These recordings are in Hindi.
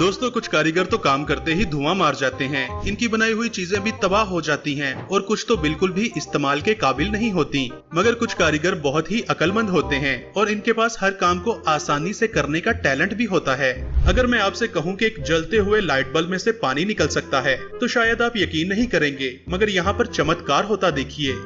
दोस्तों कुछ कारीगर तो काम करते ही धुआं मार जाते हैं। इनकी बनाई हुई चीजें भी तबाह हो जाती हैं और कुछ तो बिल्कुल भी इस्तेमाल के काबिल नहीं होती। मगर कुछ कारीगर बहुत ही अक्लमंद होते हैं और इनके पास हर काम को आसानी से करने का टैलेंट भी होता है। अगर मैं आपसे कहूँ कि एक जलते हुए लाइट बल्ब में से पानी निकल सकता है तो शायद आप यकीन नहीं करेंगे, मगर यहाँ पर चमत्कार होता देखिए।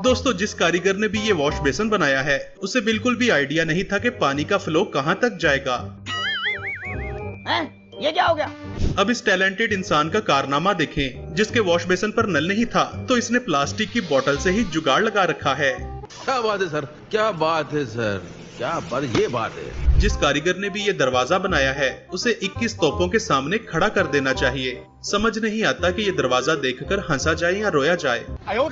दोस्तों जिस कारीगर ने भी ये वॉश बेसिन बनाया है उसे बिल्कुल भी आइडिया नहीं था कि पानी का फ्लो कहाँ तक जाएगा। ये क्या हो गया? अब इस टैलेंटेड इंसान का कारनामा देखें, जिसके वॉश बेसिन पर नल नहीं था तो इसने प्लास्टिक की बोतल से ही जुगाड़ लगा रखा है। क्या बात है सर, क्या बात है सर, क्या बात, ये बात है। जिस कारीगर ने भी ये दरवाजा बनाया है उसे 21 तोपों के सामने खड़ा कर देना चाहिए। समझ नहीं आता कि ये दरवाजा देखकर हंसा जाए या रोया जाए। ओ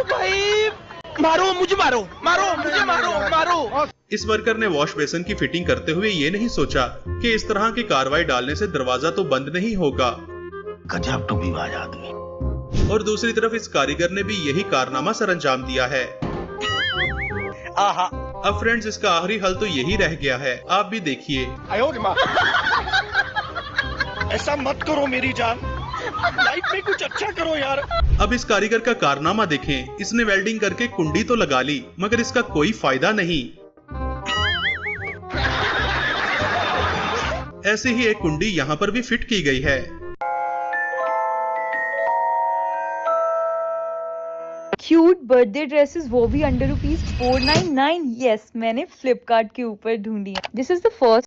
भाई, मारो मुझे, मारो मुझे, मारो। इस वर्कर ने वॉश बेसिन की फिटिंग करते हुए ये नहीं सोचा कि इस तरह की कार्रवाई डालने से दरवाजा तो बंद नहीं होगा। गजब टूबीबाज आदमी। और दूसरी तरफ इस कारीगर ने भी यही कारनामा सरअंजाम दिया है। अब फ्रेंड्स इसका आखिरी हल तो यही रह गया है, आप भी देखिए। ऐसा मत करो मेरी जान, लाइफ में कुछ अच्छा करो यार। अब इस कारीगर का कारनामा देखें, इसने वेल्डिंग करके कुंडी तो लगा ली मगर इसका कोई फायदा नहीं। ऐसे ही एक कुंडी यहाँ पर भी फिट की गई है। क्यूट बर्थडे ड्रेसेस, वो भी अंडर ₹499। यस, मैंने फ्लिपकार्ट के ऊपर ढूंढी है। This is the first.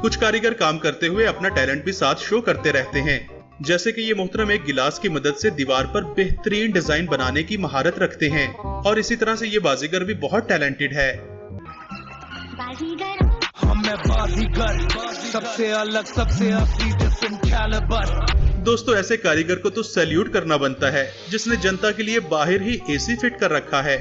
कुछ कारीगर काम करते हुए अपना टैलेंट भी साथ शो करते रहते हैं। जैसे कि ये मोहतरम एक गिलास की मदद से दीवार पर बेहतरीन डिजाइन बनाने की महारत रखते हैं और इसी तरह से ये बाजीगर भी बहुत टैलेंटेड है। सबसे अलग, सबसे दोस्तों ऐसे कारीगर को तो सैल्यूट करना बनता है जिसने जनता के लिए बाहर ही एसी फिट कर रखा है।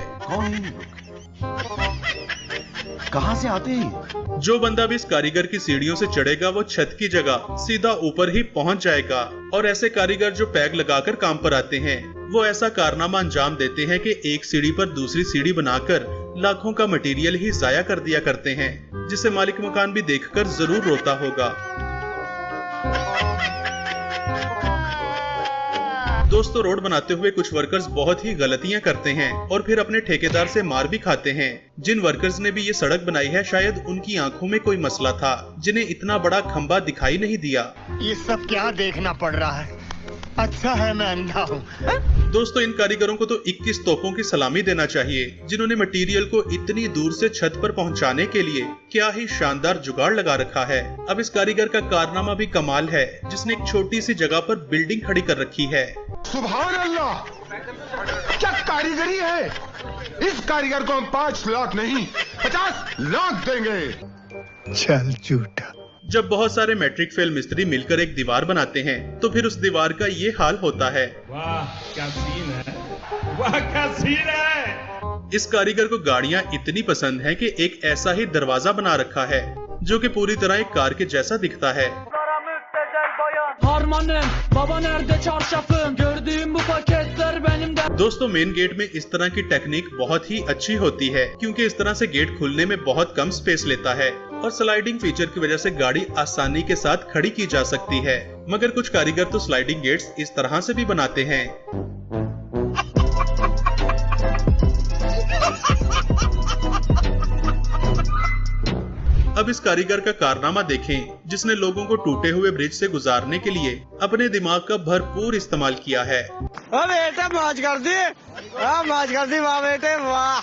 कहाँ से आते हैं? जो बंदा भी इस कारीगर की सीढ़ियों से चढ़ेगा वो छत की जगह सीधा ऊपर ही पहुंच जाएगा। और ऐसे कारीगर जो पैग लगाकर काम पर आते हैं वो ऐसा कारनामा अंजाम देते हैं कि एक सीढ़ी पर दूसरी सीढ़ी बनाकर लाखों का मटेरियल ही जाया कर दिया करते हैं, जिसे मालिक मकान भी देखकर जरूर रोता होगा। दोस्तों रोड बनाते हुए कुछ वर्कर्स बहुत ही गलतियां करते हैं और फिर अपने ठेकेदार से मार भी खाते हैं। जिन वर्कर्स ने भी ये सड़क बनाई है शायद उनकी आंखों में कोई मसला था, जिन्हें इतना बड़ा खंबा दिखाई नहीं दिया। ये सब क्या देखना पड़ रहा है? अच्छा है मैं अंधा हूँ। दोस्तों इन कारीगरों को तो 21 तोपों की सलामी देना चाहिए, जिन्होंने मटेरियल को इतनी दूर से छत पर पहुंचाने के लिए क्या ही शानदार जुगाड़ लगा रखा है। अब इस कारीगर का कारनामा भी कमाल है, जिसने एक छोटी सी जगह पर बिल्डिंग खड़ी कर रखी है। सुभान अल्लाह, क्या कारीगरी है। इस कारीगर को हम 5 लाख नहीं 50 लाख देंगे। चल झूठा। जब बहुत सारे मैट्रिक फेल मिस्त्री मिलकर एक दीवार बनाते हैं तो फिर उस दीवार का ये हाल होता है। वाह क्या सीन है, वाह क्या सीन है। इस कारीगर को गाड़ियां इतनी पसंद हैं कि एक ऐसा ही दरवाजा बना रखा है जो कि पूरी तरह एक कार के जैसा दिखता है। दोस्तों मेन गेट में इस तरह की टेक्निक बहुत ही अच्छी होती है क्योंकि इस तरह से गेट खुलने में बहुत कम स्पेस लेता है और स्लाइडिंग फीचर की वजह से गाड़ी आसानी के साथ खड़ी की जा सकती है। मगर कुछ कारीगर तो स्लाइडिंग गेट्स इस तरह से भी बनाते हैं। अब इस कारीगर का कारनामा देखें, जिसने लोगों को टूटे हुए ब्रिज से गुजारने के लिए अपने दिमाग का भरपूर इस्तेमाल किया है। बेटा मौज कर दी, मौज कर दी, वाह बेटे वाह।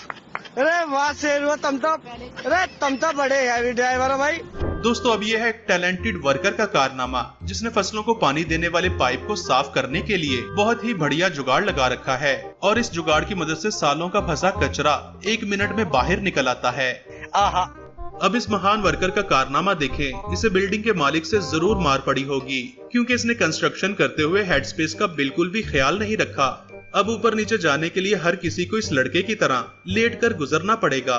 अरे वाह शेर, तुम तो बड़े हैवी ड्राइवर हो भाई। दोस्तों अब ये है टैलेंटेड वर्कर का कारनामा, जिसने फसलों को पानी देने वाले पाइप को साफ करने के लिए बहुत ही बढ़िया जुगाड़ लगा रखा है और इस जुगाड़ की मदद से सालों का फंसा कचरा 1 मिनट में बाहर निकल आता है। अब इस महान वर्कर का कारनामा देखें, इसे बिल्डिंग के मालिक से जरूर मार पड़ी होगी क्योंकि इसने कंस्ट्रक्शन करते हुए हेड स्पेस का बिल्कुल भी ख्याल नहीं रखा। अब ऊपर नीचे जाने के लिए हर किसी को इस लड़के की तरह लेटकर गुजरना पड़ेगा।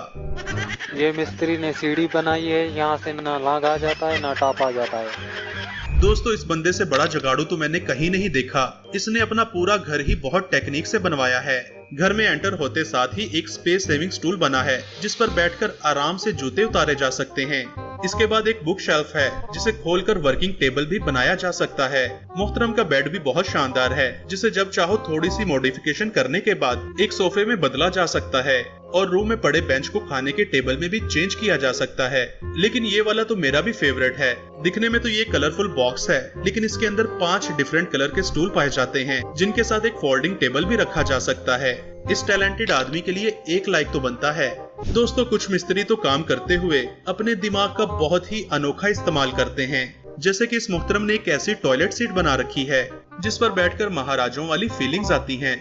ये मिस्त्री ने सीढ़ी बनाई है, यहाँ से ना लाग आ जाता है ना टाप आ जाता है। दोस्तों इस बंदे से बड़ा जुगाड़ू तो मैंने कहीं नहीं देखा। इसने अपना पूरा घर ही बहुत टेक्निक से बनवाया है। घर में एंटर होते साथ ही एक स्पेस सेविंग स्टूल बना है जिस पर बैठकर आराम से जूते उतारे जा सकते हैं। इसके बाद एक बुक शेल्फ है जिसे खोलकर वर्किंग टेबल भी बनाया जा सकता है। मोहतरम का बेड भी बहुत शानदार है जिसे जब चाहो थोड़ी सी मॉडिफिकेशन करने के बाद एक सोफे में बदला जा सकता है और रूम में पड़े बेंच को खाने के टेबल में भी चेंज किया जा सकता है। लेकिन ये वाला तो मेरा भी फेवरेट है। दिखने में तो ये कलरफुल बॉक्स है लेकिन इसके अंदर 5 डिफरेंट कलर के स्टूल पाए जाते हैं जिनके साथ एक फोल्डिंग टेबल भी रखा जा सकता है। इस टैलेंटेड आदमी के लिए 1 लाइक तो बनता है। दोस्तों कुछ मिस्त्री तो काम करते हुए अपने दिमाग का बहुत ही अनोखा इस्तेमाल करते हैं। जैसे कि इस मुहतरम ने एक ऐसी टॉयलेट सीट बना रखी है जिस पर बैठकर महाराजों वाली फीलिंग्स आती हैं।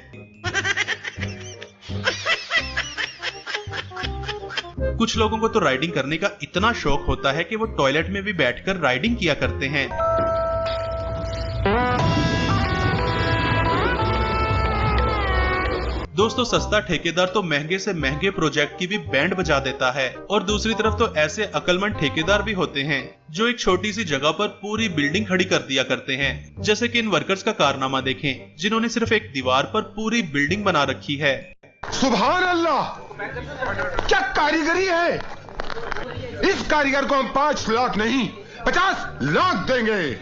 कुछ लोगों को तो राइडिंग करने का इतना शौक होता है कि वो टॉयलेट में भी बैठकर राइडिंग किया करते हैं। दोस्तों सस्ता ठेकेदार तो महंगे से महंगे प्रोजेक्ट की भी बैंड बजा देता है और दूसरी तरफ तो ऐसे अक्लमंद ठेकेदार भी होते हैं जो एक छोटी सी जगह पर पूरी बिल्डिंग खड़ी कर दिया करते हैं। जैसे कि इन वर्कर्स का कारनामा देखें जिन्होंने सिर्फ एक दीवार पर पूरी बिल्डिंग बना रखी है। सुभान अल्लाह, क्या कारीगरी है। इस कारीगर को हम 5 लाख नहीं 50 लाख देंगे।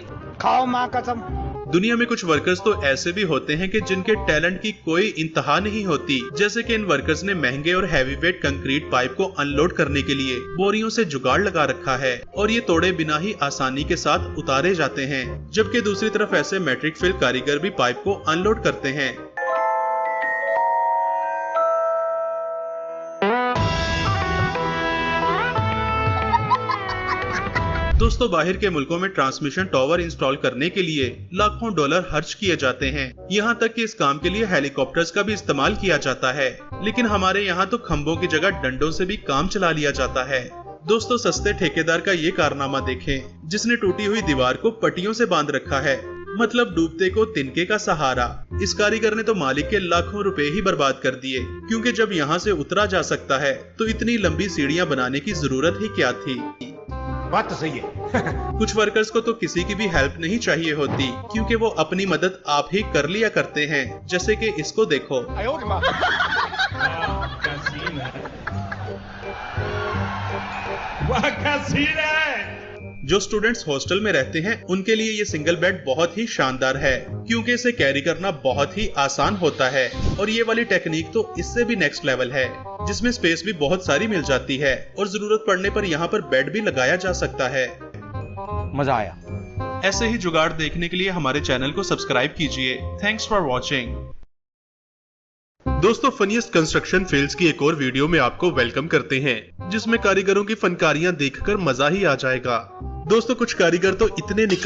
खाओ माँ कसम। दुनिया में कुछ वर्कर्स तो ऐसे भी होते हैं कि जिनके टैलेंट की कोई इंतहा नहीं होती। जैसे कि इन वर्कर्स ने महंगे और हैवी वेट कंक्रीट पाइप को अनलोड करने के लिए बोरियों से जुगाड़ लगा रखा है और ये तोड़े बिना ही आसानी के साथ उतारे जाते हैं। जबकि दूसरी तरफ ऐसे मैट्रिक फेल कारीगर भी पाइप को अनलोड करते हैं। दोस्तों बाहर के मुल्कों में ट्रांसमिशन टावर इंस्टॉल करने के लिए लाखों डॉलर खर्च किए जाते हैं। यहाँ तक कि इस काम के लिए हेलीकॉप्टर्स का भी इस्तेमाल किया जाता है। लेकिन हमारे यहाँ तो खंभों की जगह डंडों से भी काम चला लिया जाता है। दोस्तों सस्ते ठेकेदार का ये कारनामा देखें जिसने टूटी हुई दीवार को पट्टियों से बांध रखा है, मतलब डूबते को तिनके का सहारा। इस कारीगर ने तो मालिक के लाखों रुपए ही बर्बाद कर दिए क्योंकि जब यहाँ से उतरा जा सकता है तो इतनी लंबी सीढ़ियाँ बनाने की जरूरत ही क्या थी। बात तो सही है। कुछ वर्कर्स को तो किसी की भी हेल्प नहीं चाहिए होती क्योंकि वो अपनी मदद आप ही कर लिया करते हैं। जैसे कि इसको देखो। क्या सीन है, वाह क्या सीन है। जो स्टूडेंट्स हॉस्टल में रहते हैं उनके लिए ये सिंगल बेड बहुत ही शानदार है क्योंकि इसे कैरी करना बहुत ही आसान होता है। और ये वाली टेक्निक तो इससे भी नेक्स्ट लेवल है जिसमें स्पेस भी बहुत सारी मिल जाती है और जरूरत पड़ने पर यहाँ पर बेड भी लगाया जा सकता है। मजा आया। ऐसे ही जुगाड़ देखने के लिए हमारे चैनल को सब्सक्राइब कीजिए। Thanks for watching. दोस्तों फनीस्ट कंस्ट्रक्शन फेल्स की एक और वीडियो में आपको वेलकम करते हैं जिसमें कारीगरों की फनकारियां देखकर मजा ही आ जाएगा। दोस्तों कुछ कारीगर तो इतने निकम्मे